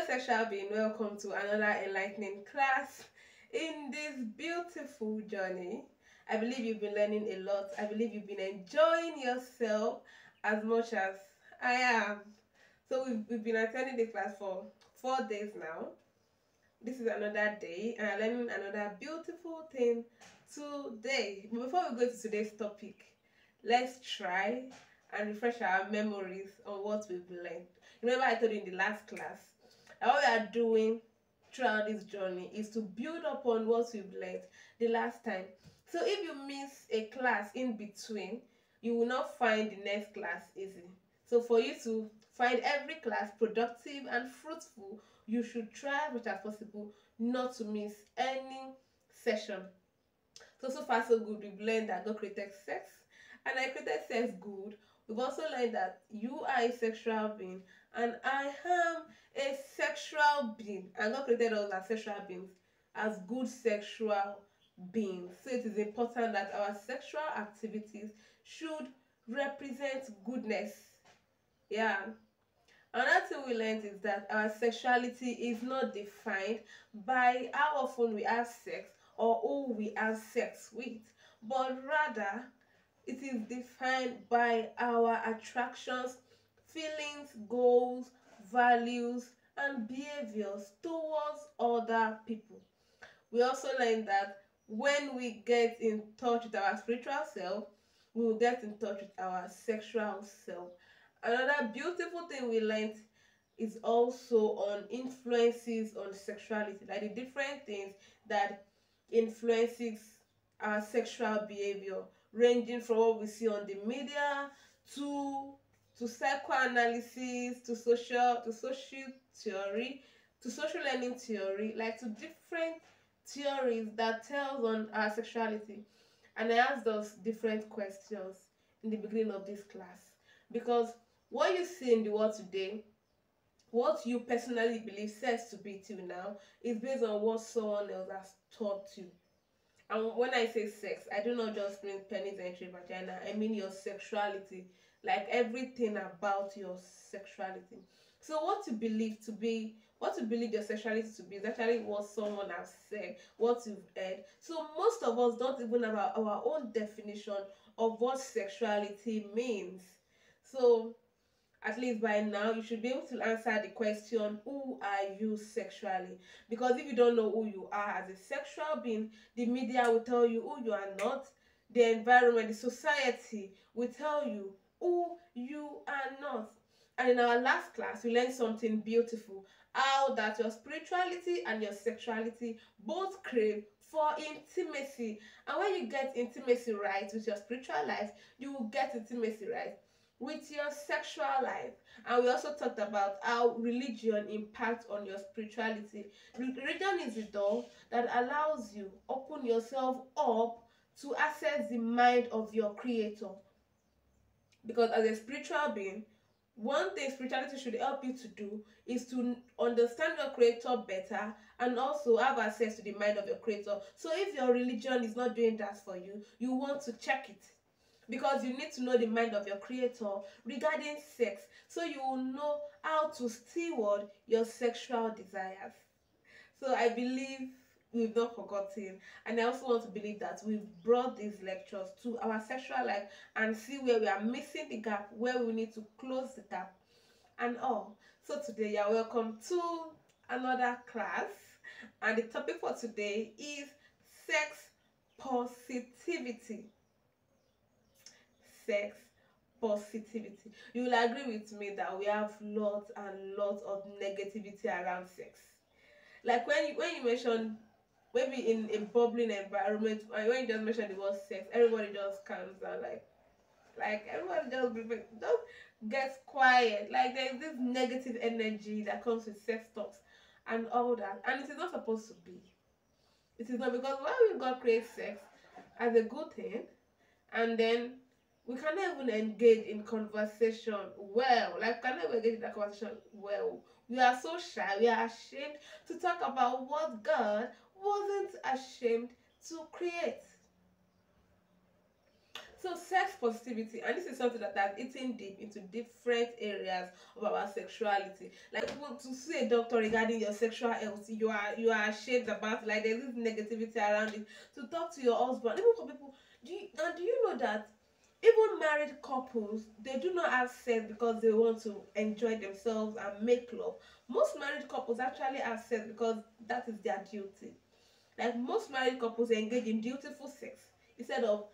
Sexual being, welcome to another enlightening class in this beautiful journey. I believe you've been learning a lot. I believe you've been enjoying yourself as much as I am. So we've been attending the class for 4 days now. This is another day and I'm learning another beautiful thing today. But before we go to today's topic, let's try and refresh our memories on what we've learned. Remember I told you in the last class that what we are doing throughout this journey is to build upon what we've learned the last time. So if you miss a class in between, you will not find the next class easy. So for you to find every class productive and fruitful, you should try as much as possible not to miss any session. So far so good. We've learned that God created sex and I created sex good. We've also learned that you are a sexual being and I am a sexual being, and God created us as sexual beings, as good sexual beings. So it is important that our sexual activities should represent goodness. Yeah. Another thing we learned is that our sexuality is not defined by how often we have sex or who we have sex with, but rather it is defined by our attractions, feelings, goals, values, and behaviors towards other people. We also learned that when we get in touch with our spiritual self, we will get in touch with our sexual self. Another beautiful thing we learned is also on influences on sexuality, like the different things that influences our sexual behavior, ranging from what we see on the media to psychoanalysis, to social theory, to social learning theory, like to different theories that tells on our sexuality. And I asked those different questions in the beginning of this class, because what you see in the world today, what you personally believe sex to be till now, is based on what someone else has taught you. And when I say sex, I do not just mean penis entry vagina. I mean your sexuality, like everything about your sexuality. So what you believe your sexuality to be is actually what someone has said, what you've heard. So most of us don't even have our own definition of what sexuality means. So at least by now you should be able to answer the question, who are you sexually? Because if you don't know who you are as a sexual being, the media will tell you who you are not, the environment, the society will tell you who you are not. And in our last class we learned something beautiful, how that your spirituality and your sexuality both crave for intimacy. And when you get intimacy right with your spiritual life, you will get intimacy right with your sexual life. And we also talked about how religion impacts on your spirituality. Religion is the door that allows you open yourself up to access the mind of your creator, because as a spiritual being, one thing spirituality should help you to do is to understand your creator better and also have access to the mind of your creator. So if your religion is not doing that for you, you want to check it, because you need to know the mind of your creator regarding sex, so you will know how to steward your sexual desires. So I believe we've not forgotten, and I also want to believe that we've brought these lectures to our sexual life and see where we are missing the gap, where we need to close the gap and all. So today you're welcome to another class, and the topic for today is sex positivity. Sex positivity. You will agree with me that we have lots and lots of negativity around sex. Like when you mention, maybe in a bubbling environment, when you just mention the word sex, everybody just calms down, like everybody just gets quiet. Like there's this negative energy that comes with sex talks and all that, and it is not supposed to be. It is not, because why would God create sex as a good thing, and then we cannot even engage in conversation well. Like, we cannot even engage in that conversation well. We are so shy, we are ashamed to talk about what God wasn't ashamed to create. So sex positivity, and this is something that has eaten deep into different areas of our sexuality. Like to see a doctor regarding your sexual health, you are ashamed about it. Like there's this negativity around it. To talk to your husband, even for people, do you know that even married couples, they do not have sex because they want to enjoy themselves and make love. Most married couples actually have sex because that is their duty. Like most married couples engage in dutiful sex instead of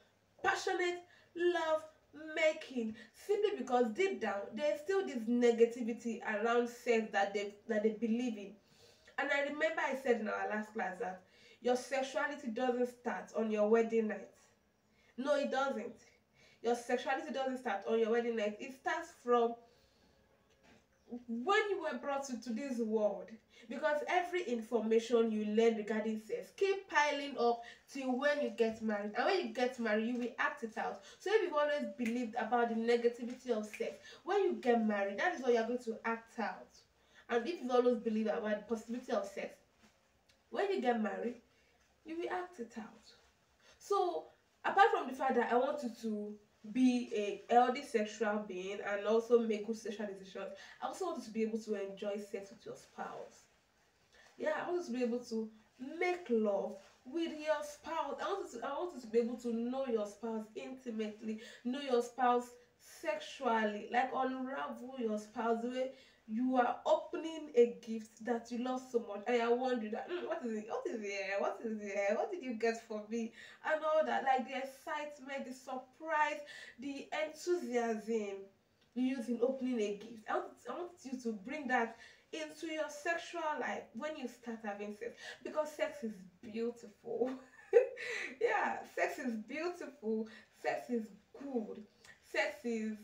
passionate love making, simply because deep down there's still this negativity around sex that they believe in. And I remember I said in our last class that your sexuality doesn't start on your wedding night. No, it doesn't. Your sexuality doesn't start on your wedding night. It starts from when you were brought to this world, because every information you learn regarding sex keep piling up till when you get married, and when you get married you will act it out. So if you've always believed about the negativity of sex, when you get married, that is what you're going to act out. And if you've always believed about the positivity of sex, when you get married you will act it out. So apart from the fact that I want you to be a healthy sexual being and also make good sexual decisions, I also want you to be able to enjoy sex with your spouse. Yeah, I want you to be able to make love with your spouse. I want you to be able to know your spouse intimately, know your spouse sexually, like unravel your spouse the way you are opening a gift that you love so much, and I wonder that what is it? What is it? What is it? What did you get for me? And all that, like the excitement, the surprise, the enthusiasm you use in opening a gift. I want you to bring that into your sexual life when you start having sex, because sex is beautiful. Yeah, sex is beautiful. Sex is good. Sex is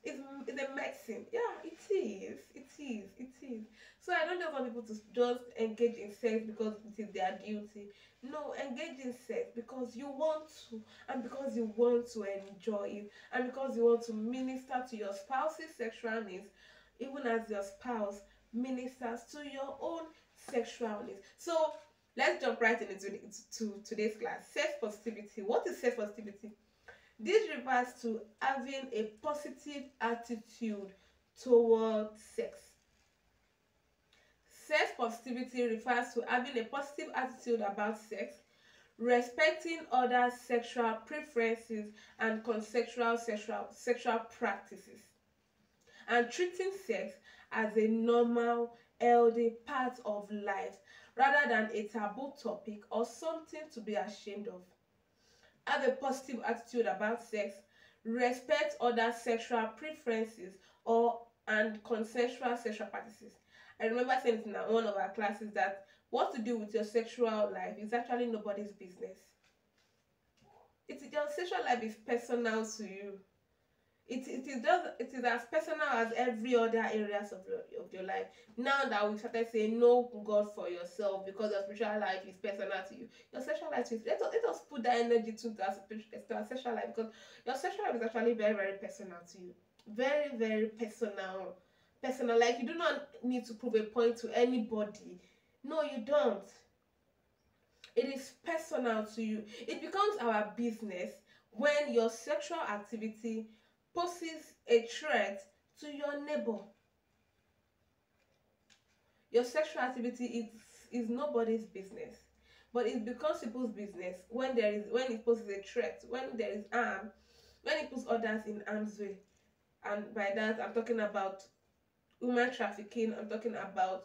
a medicine. Yeah, it is. It is. It is. So I don't want people to just engage in sex because it is their duty. No, engage in sex because you want to, and because you want to enjoy it, and because you want to minister to your spouse's sexual needs, even as your spouse ministers to your own sexual needs. So let's jump right into today's class. Sex positivity. What is sex positivity? This refers to having a positive attitude towards sex. Sex positivity refers to having a positive attitude about sex, respecting other sexual preferences and consensual sexual practices, and treating sex as a normal, healthy part of life rather than a taboo topic or something to be ashamed of. Have a positive attitude about sex, respect other sexual preferences and consensual sexual practices. I remember saying in one of our classes that what to do with your sexual life is actually nobody's business. Your sexual life is personal to you. It is as personal as every other areas of your life. Now that we started saying know God for yourself because your spiritual life is personal to you, your sexual life is, let us put that energy to our sexual life, because your sexual life is actually very, very personal to you. Very, very personal. Like you do not need to prove a point to anybody. No, you don't. It is personal to you. It becomes our business when your sexual activity poses a threat to your neighbor. Your sexual activity is nobody's business, but it becomes people's business when it poses a threat, when there is harm, when it puts others in harm's way. And by that I'm talking about human trafficking. I'm talking about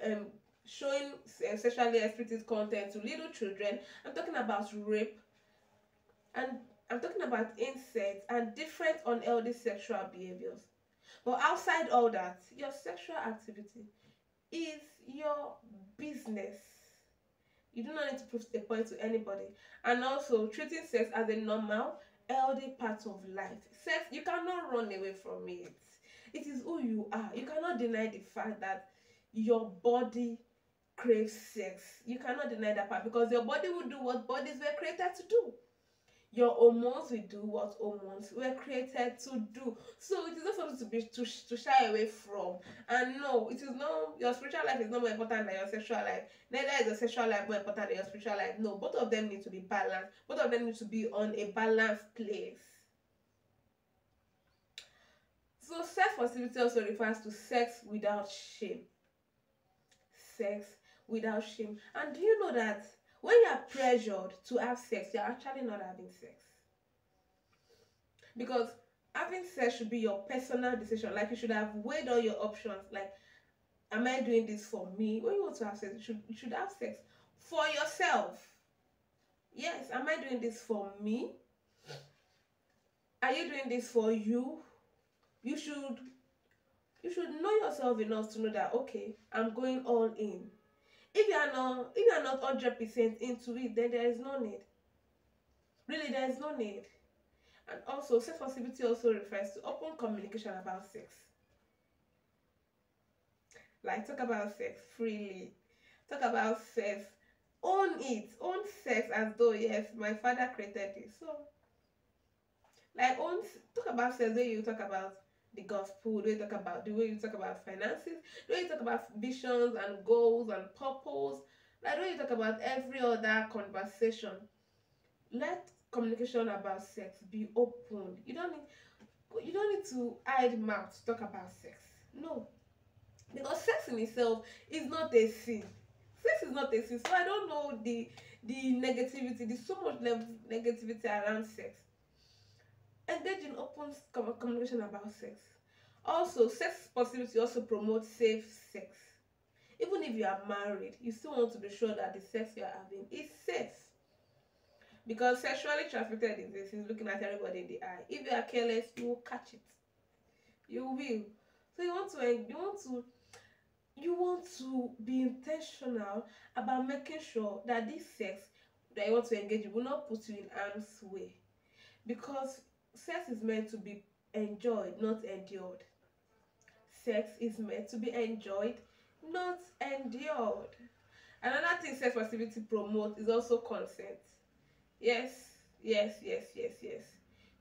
um showing sexually explicit content to little children. I'm talking about rape, and I'm talking about incest and different unhealthy sexual behaviors. But outside all that, your sexual activity is your business. You do not need to prove a point to anybody. And also treating sex as a normal, healthy part of life. Sex, you cannot run away from it. It is who you are. You cannot deny the fact that your body craves sex. You cannot deny that part, because your body will do what bodies were created to do. Your hormones will do what hormones were created to do. So it is not something to be to shy away from. And no, it is not, your spiritual life is not more important than your sexual life. Neither is your sexual life more important than your spiritual life. No, both of them need to be balanced. Both of them need to be on a balanced place. So sex positivity also refers to sex without shame. Sex without shame. And do you know that when you are pressured to have sex, you are actually not having sex? Because having sex should be your personal decision. Like, you should have weighed all your options. Like, am I doing this for me? When you want to have sex, you should have sex for yourself. Yes, am I doing this for me? Are you doing this for you? You should know yourself enough to know that, okay, I'm going all in. If you are not 100% into it, then there is no need. Really, there is no need. And also, sex positivity also refers to open communication about sex. Like, talk about sex freely. Talk about sex. Own it. Own sex as though, yes, my father created it. So, like, talk about sex the way you talk about the gospel, the way you talk about finances, the way you talk about visions and goals and purpose, like the way you talk about every other conversation. Let communication about sex be open. You don't need to hide mouth to talk about sex. No. Because sex in itself is not a sin. Sex is not a sin. So I don't know the negativity. There's so much negativity around sex. Engage in open communication about sex. Also, sex positivity also promotes safe sex. Even if you are married, you still want to be sure that the sex you are having is safe. Because sexually transmitted disease is looking at everybody in the eye. If you are careless, you will catch it. You will. So you want to be intentional about making sure that this sex that you want to engage in will not put you in harm's way. Because sex is meant to be enjoyed, not endured. Sex is meant to be enjoyed, not endured. Another thing sex positivity promotes is also consent. Yes.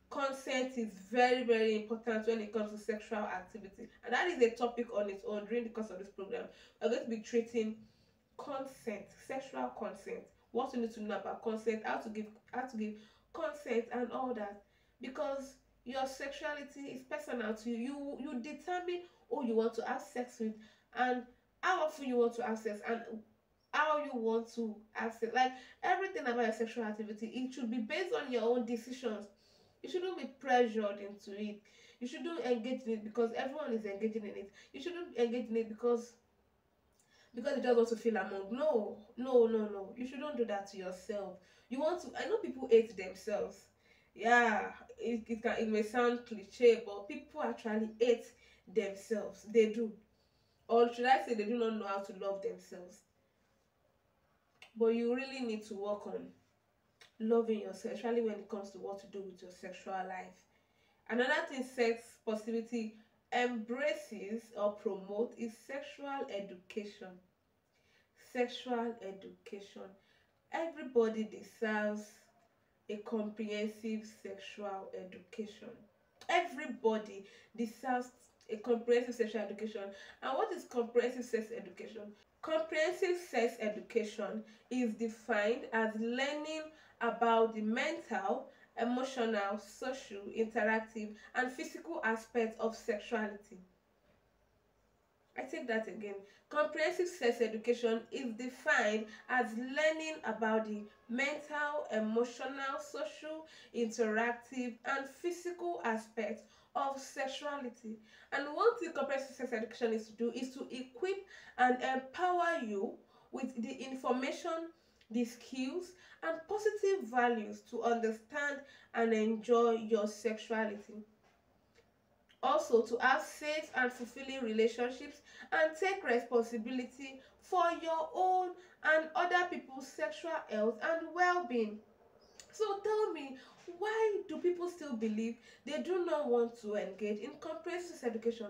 Consent is very, very important when it comes to sexual activity. And that is a topic on its own during the course of this program. We're going to be treating consent, sexual consent, what you need to know about consent, how to give consent and all that. Because your sexuality is personal to you. You determine who you want to have sex with and how often you want to have sex and how you want to have sex. Like, everything about your sexual activity, it should be based on your own decisions. You shouldn't be pressured into it. You shouldn't engage in it because everyone is engaging in it. You shouldn't engage in it because you just want to feel among. No. You shouldn't do that to yourself. You want to. I know people hate themselves. Yeah, it may sound cliche, but people actually hate themselves. They do. Or should I say they do not know how to love themselves. But you really need to work on loving yourself, especially when it comes to what to do with your sexual life. Another thing sex positivity embraces or promotes is sexual education. Sexual education. Everybody deserves a comprehensive sexual education. Everybody deserves a comprehensive sexual education. And what is comprehensive sex education? Comprehensive sex education is defined as learning about the mental, emotional, social, interactive, and physical aspects of sexuality. I take that again. Comprehensive sex education is defined as learning about the mental, emotional, social, interactive, and physical aspects of sexuality. And one thing comprehensive sex education is to do is to equip and empower you with the information, the skills, and positive values to understand and enjoy your sexuality. Also, to have safe and fulfilling relationships and take responsibility for your own and other people's sexual health and well-being. So tell me, why do people still believe they do not want to engage in comprehensive education?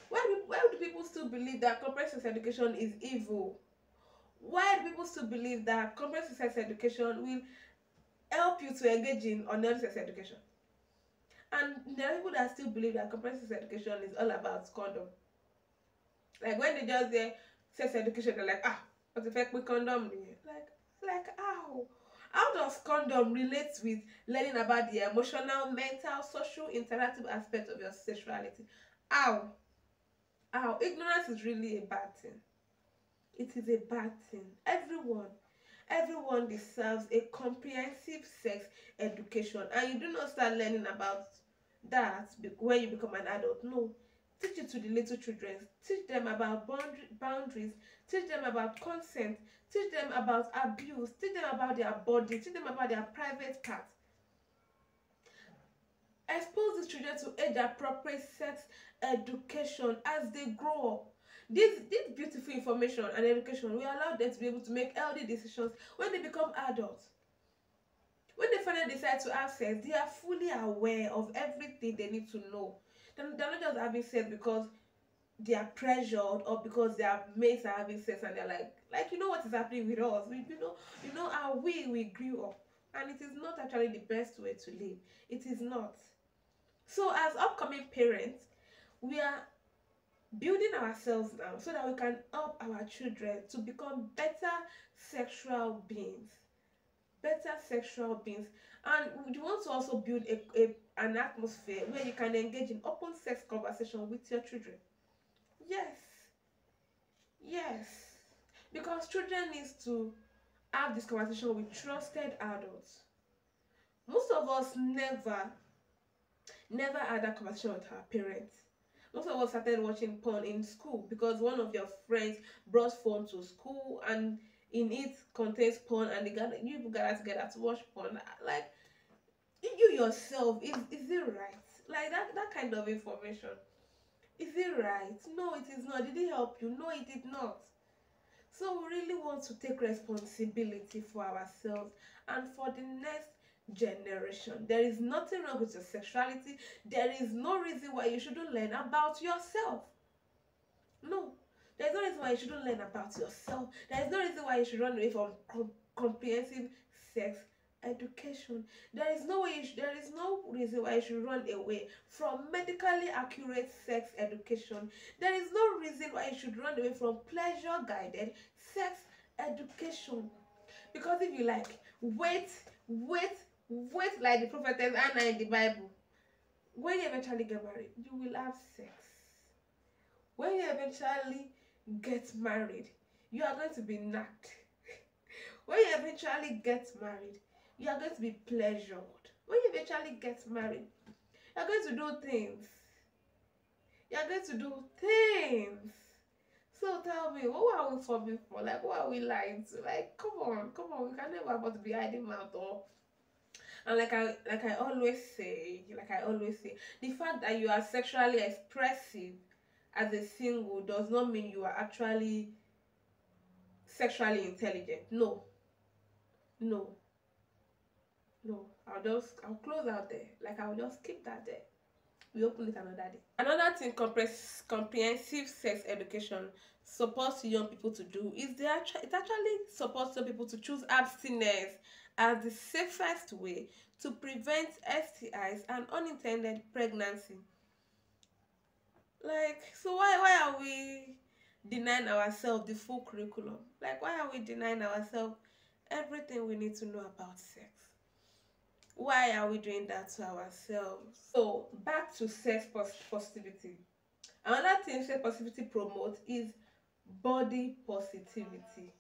Why do people still believe that comprehensive education is evil? Why do people still believe that comprehensive education will help you to engage in unhealthy sex education. And there are people that still believe that comprehensive sex education is all about condom. Like when they just say sex education, they're like, ah, what the fuck with condom? Like how? How does condom relate with learning about the emotional, mental, social, interactive aspect of your sexuality? How? How? Ignorance is really a bad thing. It is a bad thing. Everyone deserves a comprehensive sex education, and you do not start learning about that when you become an adult. No, teach it to the little children. Teach them about boundaries. Teach them about consent. Teach them about abuse. Teach them about their body. Teach them about their private part. Expose the children to age appropriate sex education as they grow up. This beautiful information and education will allow them to be able to make healthy decisions when they become adults. When they finally decide to have sex, they are fully aware of everything they need to know. They're not just having sex because they are pressured or because their mates are having sex and they're like you know what is happening with us. You know how we grew up, and it is not actually the best way to live. It is not. So as upcoming parents, we are building ourselves now so that we can help our children to become better sexual beings. And we want to also build an atmosphere where you can engage in open sex conversation with your children. Yes, because children need to have this conversation with trusted adults. Most of us never had that conversation with our parents. Most of us started watching porn in school because one of your friends brought phone to school and in it contains porn, and you gather together to watch porn. Like, you yourself, is it right? Like that kind of information. Is it right? No, it is not. Did it help you? No, it did not. So we really want to take responsibility for ourselves and for the next generation. There is nothing wrong with your sexuality. There is no reason why you shouldn't learn about yourself. No, there is no reason why you shouldn't learn about yourself. There is no reason why you should run away from comprehensive sex education. There is no reason why you should run away from medically accurate sex education. There is no reason why you should run away from pleasure guided sex education. Because if you like, wait like the prophetess Anna in the Bible. When you eventually get married, you will have sex. When you eventually get married, you are going to be knocked. When you eventually get married, you are going to be pleasured. When you eventually get married, you are going to do things. So tell me, what are we for before? Like, what are we lying to? Like, come on. We can never afford to be hiding mouth or. And like I always say, the fact that you are sexually expressive as a single does not mean you are actually sexually intelligent. No. I'll close out there. Like, I'll just keep that there. We open it another day. Another thing comprehensive sex education supports young people to do is it actually supports young people to choose abstinence as the safest way to prevent STIs and unintended pregnancy. Like, so why are we denying ourselves the full curriculum? Like, why are we denying ourselves everything we need to know about sex? Why are we doing that to ourselves? So back to sex positivity. Another thing sex positivity promotes is body positivity.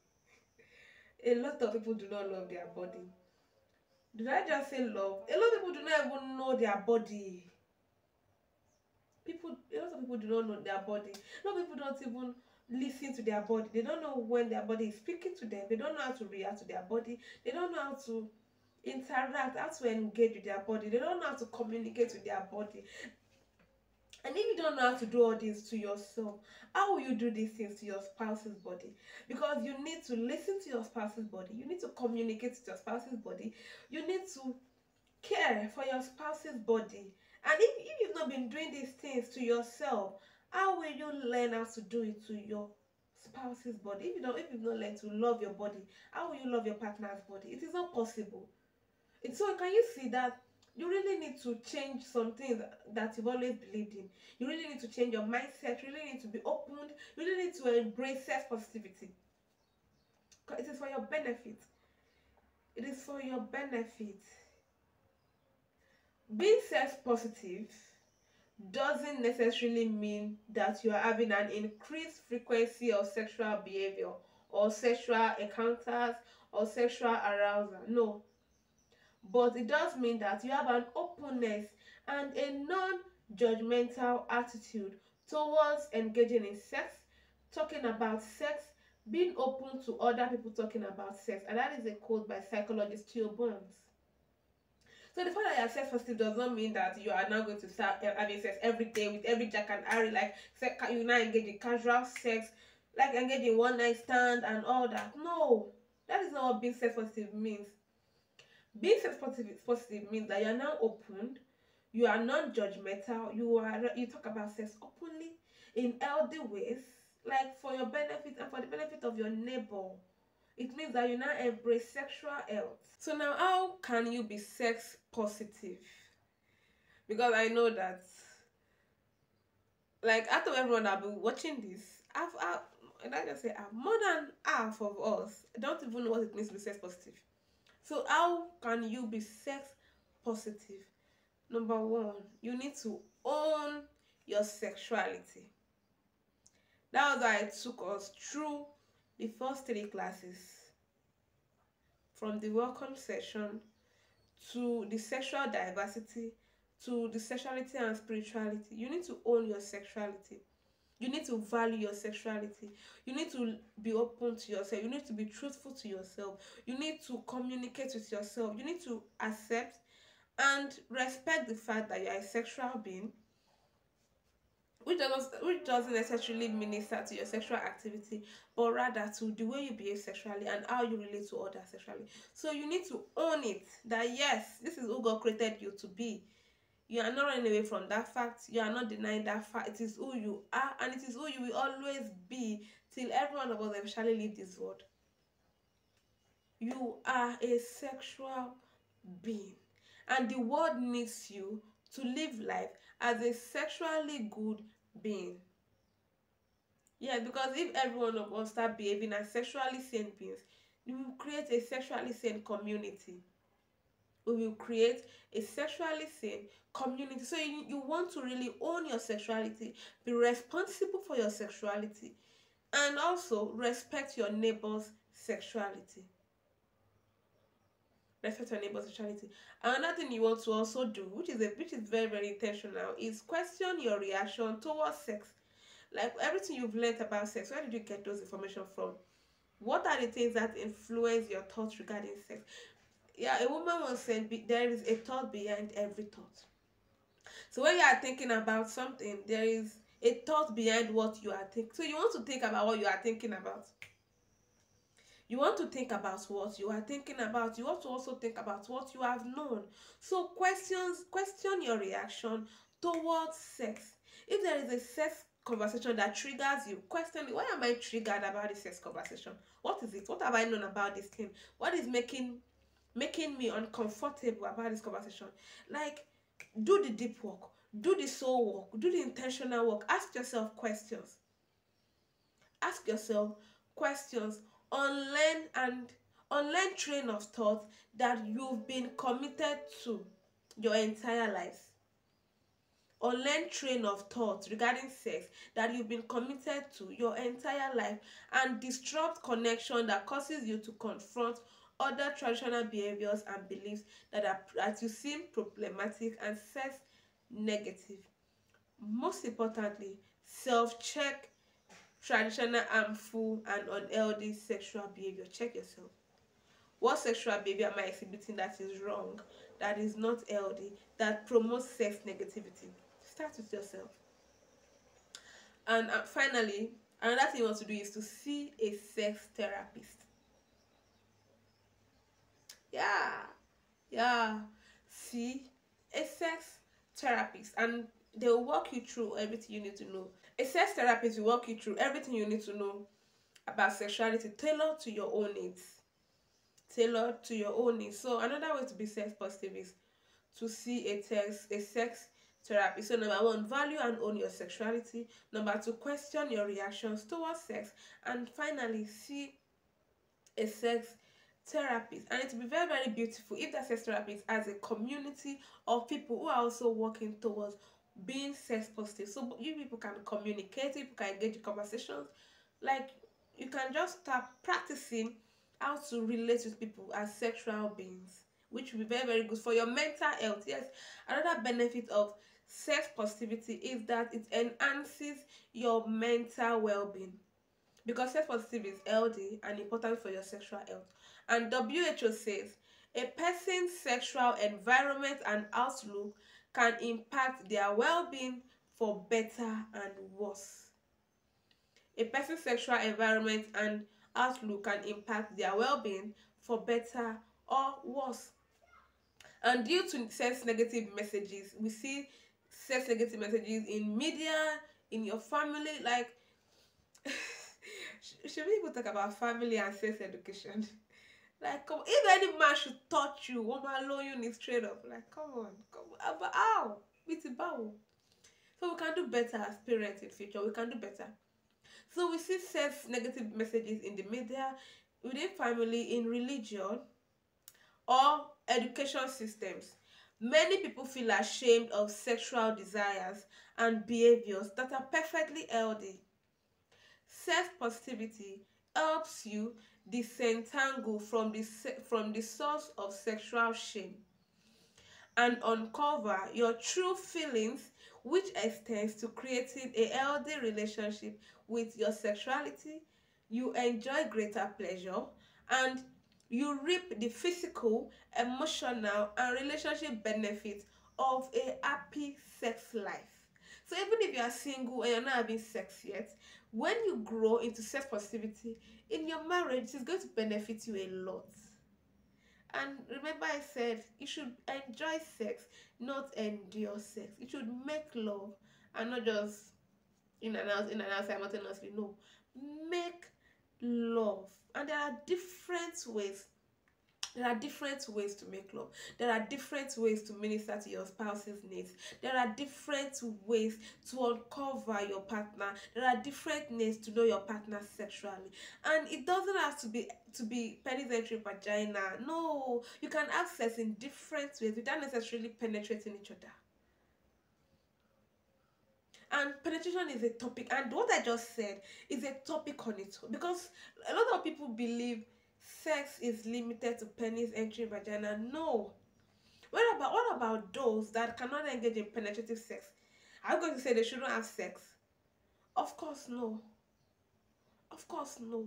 A lot of people do not love their body. Did I just say love? A lot of people do not even know their body. A lot of people do not know their body. A lot of people don't even listen to their body. They don't know when their body is speaking to them. They don't know how to react to their body. They don't know how to interact, how to engage with their body. They don't know how to communicate with their body. And if you don't know how to do all this to yourself, how will you do these things to your spouse's body? Because you need to listen to your spouse's body. You need to communicate with your spouse's body. You need to care for your spouse's body. And if you've not been doing these things to yourself, how will you learn how to do it to your spouse's body? If you've not learned to love your body, how will you love your partner's body? It is not possible. So can you see that you really need to change some things that you've always believed in? You really need to change your mindset. You really need to be opened. You really need to embrace self positivity. It is for your benefit. It is for your benefit. Being self positive doesn't necessarily mean that you are having an increased frequency of sexual behavior or sexual encounters or sexual arousal. No, but it does mean that you have an openness and a non-judgmental attitude towards engaging in sex, talking about sex, being open to other people talking about sex. And that is a quote by psychologist Theo Burnes. So the fact that you are sex positive does not mean that you are now going to start having sex every day with every Jack and Harry, like you now engage in casual sex, like engage in one night stand and all that. No, that is not what being sex positive means. Being sex positive means that you are now open, you are non-judgmental, you talk about sex openly in healthy ways, like for your benefit and for the benefit of your neighbor. It means that you now embrace sexual health. So now, how can you be sex positive? Because I know that, like, out of everyone that will be watching this, and I just say, more than half of us don't even know what it means to be sex positive. So how can you be sex positive? Number one, you need to own your sexuality. That was why I took us through the first 3 classes, from the welcome session to the sexual diversity to the sexuality and spirituality. You need to own your sexuality. You need to value your sexuality. You need to be open to yourself. You need to be truthful to yourself. You need to communicate with yourself. You need to accept and respect the fact that you are a sexual being, which doesn't necessarily minister to your sexual activity, but rather to the way you behave sexually and how you relate to others sexually. So you need to own it, that yes, this is who God created you to be. You are not running away from that fact. You are not denying that fact. It is who you are, and it is who you will always be till every one of us eventually leave this world. You are a sexual being, and the world needs you to live life as a sexually good being. Yeah, because if every one of us start behaving as sexually sane beings, we will create a sexually sane community. We will create a sexually sane community. So you want to really own your sexuality, be responsible for your sexuality, and also respect your neighbor's sexuality. Respect your neighbor's sexuality. Another thing you want to also do, which is very, very intentional, is question your reaction towards sex. Like everything you've learned about sex, where did you get those information from? What are the things that influence your thoughts regarding sex? Yeah, a woman once said there is a thought behind every thought. So when you are thinking about something, there is a thought behind what you are thinking. So you want to think about what you are thinking about. You want to think about what you are thinking about. You want to also think about what you have known. So question your reaction towards sex. If there is a sex conversation that triggers you, question it. Why am I triggered about this sex conversation? What is it? What have I known about this thing? What is making me uncomfortable about this conversation? Like, do the deep work, do the soul work, do the intentional work. Ask yourself questions. Ask yourself questions. Unlearn train of thought that you've been committed to your entire life. Unlearn train of thought regarding sex that you've been committed to your entire life, and disrupt connection that causes you to confront other traditional behaviors and beliefs that you seem problematic and sex negative. Most importantly, self-check traditional harmful and unhealthy sexual behavior. Check yourself. What sexual behavior am I exhibiting that is wrong, that is not healthy, that promotes sex negativity? Start with yourself. And finally, another thing you want to do is to see a sex therapist. Yeah, see a sex therapist, and they will walk you through everything you need to know. A sex therapist will walk you through everything you need to know about sexuality, tailored to your own needs. tailored to your own needs. So another way to be sex positive is to see a sex therapy. So number one, value and own your sexuality. Number two, question your reactions towards sex. And finally, see a sex therapist. And it will be very, very beautiful if that sex therapist has a community of people who are also working towards being sex positive. So you people can communicate, you can engage in conversations. Like, you can just start practicing how to relate with people as sexual beings, which will be very, very good for your mental health. Yes, another benefit of sex positivity is that it enhances your mental well-being, because sex positive is healthy and important for your sexual health. And WHO says a person's sexual environment and outlook can impact their well-being for better and worse. A person's sexual environment and outlook can impact their well-being for better or worse. And due to sex negative messages, we see sex negative messages in media, in your family. Like, should we even talk about family and sex education? Like, come, if any man should touch you, woman alone you need straight up. Like, come on, but how? It's about. So we can do better as parents in future. We can do better. So we see sex negative messages in the media, within family, in religion, or education systems. Many people feel ashamed of sexual desires and behaviors that are perfectly healthy. Sex positivity helps you disentangle from the source of sexual shame and uncover your true feelings, which extends to creating a healthy relationship with your sexuality. You enjoy greater pleasure and you reap the physical, emotional, and relationship benefits of a happy sex life. So even if you are single and you're not having sex yet, when you grow into sex positivity in your marriage, it's going to benefit you a lot. And remember, I said you should enjoy sex, not endure sex. You should make love and not just in and out simultaneously. No, make love. And there are different ways. There are different ways to make love. There are different ways to minister to your spouse's needs. There are different ways to uncover your partner. There are different ways to know your partner sexually. And it doesn't have to be penis entry vagina. No, you can have sex in different ways without necessarily penetrating each other. And penetration is a topic, and what I just said is a topic on its own, because a lot of people believe sex is limited to penis entry vagina. No. What about those that cannot engage in penetrative sex? Are you going to say they shouldn't have sex? Of course no. Of course no.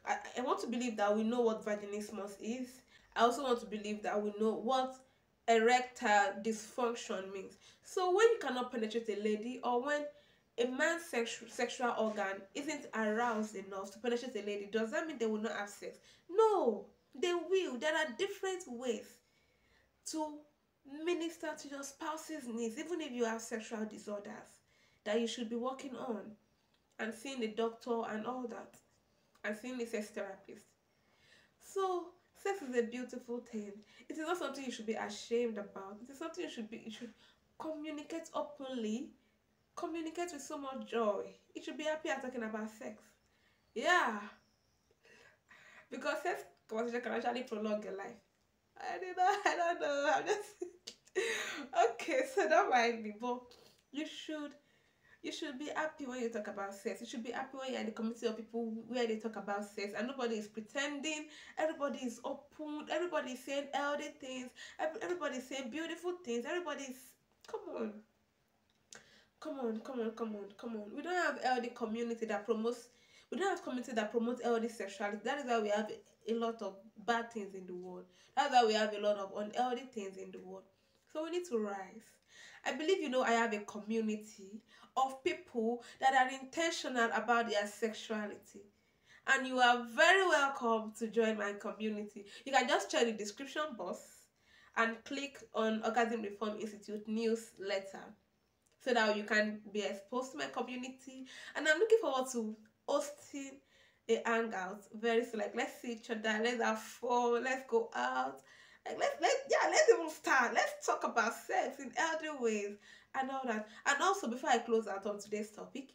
I want to believe that we know what vaginismus is. I also want to believe that we know what erectile dysfunction means. So when you cannot penetrate a lady, or when a man's sexual organ isn't aroused enough to penetrate a lady, does that mean they will not have sex? No, they will. There are different ways to minister to your spouse's needs, even if you have sexual disorders, that you should be working on and seeing a doctor and all that, and seeing a sex therapist. So sex is a beautiful thing. It is not something you should be ashamed about. It is something you should communicate openly, communicate with so much joy. You should be happy at talking about sex. Yeah. Because sex conversation can actually prolong your life. I don't know. I'm just okay, so don't mind me, but you should be happy when you talk about sex. You should be happy when you're in the community of people where they talk about sex and nobody is pretending. Everybody is open. Everybody is saying healthy things. Everybody is saying beautiful things. Everybody is, come on. Come on, come on, come on, come on. We don't have healthy community that promotes. We don't have community that promotes healthy sexuality. That is why we have a lot of bad things in the world. That's why we have a lot of unhealthy things in the world. So we need to rise. I believe I have a community of people that are intentional about their sexuality. And you are very welcome to join my community. You can just check the description box and click on Orgasm Reform Institute newsletter so that you can be exposed to my community. And I'm looking forward to hosting a hangout very soon. Like, let's see each other, let's have fun, let's go out. Like, let's even start. Let's talk about sex in healthy ways and all that. And also, before I close out on today's topic,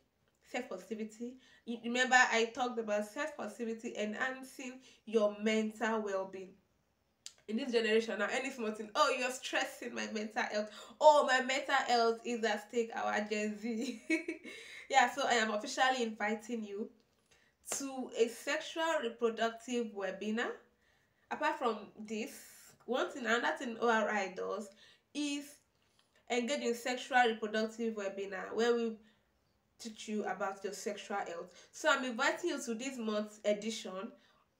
self positivity. You remember I talked about self positivity enhancing your mental well being. In this generation now, any small thing, oh, you're stressing my mental health, oh, my mental health is at stake, our Gen Z. Yeah, so I am officially inviting you to a sexual reproductive webinar. Apart from this, one thing, another thing ORI does is engage in sexual reproductive webinar where we teach you about your sexual health. So I'm inviting you to this month's edition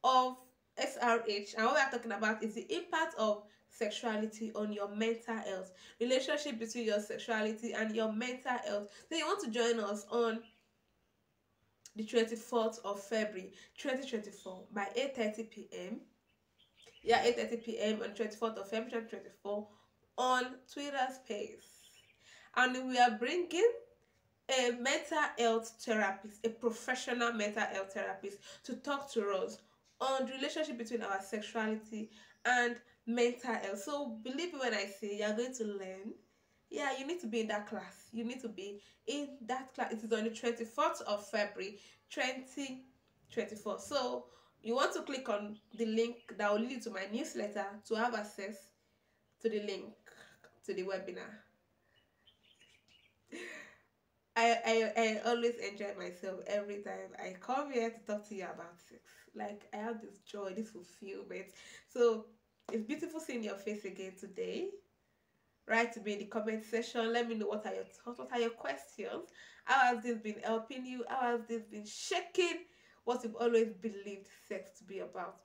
of SRH, and what we are talking about is the impact of sexuality on your mental health, relationship between your sexuality and your mental health. So you want to join us on the 24th of February 2024 by 8:30 p.m. Yeah, 8:30 p.m. on 24th of February 2024 on Twitter Space. And we are bringing a mental health therapist, a professional mental health therapist, to talk to us on the relationship between our sexuality and mental health. So believe me when I say you're going to learn. Yeah, you need to be in that class. You need to be in that class. It is on the 24th of February 2024. So you want to click on the link that will lead you to my newsletter to have access to the link to the webinar. I always enjoy myself every time I come here to talk to you about sex. Like, I have this joy, this fulfillment. So it's beautiful seeing your face again today. Write to me in the comment section. Let me know what are your thoughts, what are your questions. How has this been helping you? How has this been shaking what you've always believed sex to be about?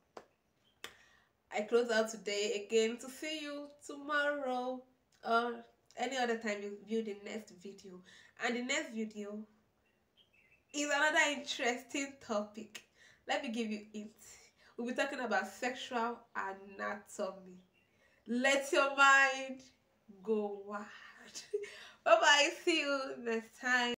I close out today again to see you tomorrow or any other time you view the next video. And the next video is another interesting topic. Let me give you it. We'll be talking about sexual anatomy. Let your mind go wild. Bye bye. See you next time.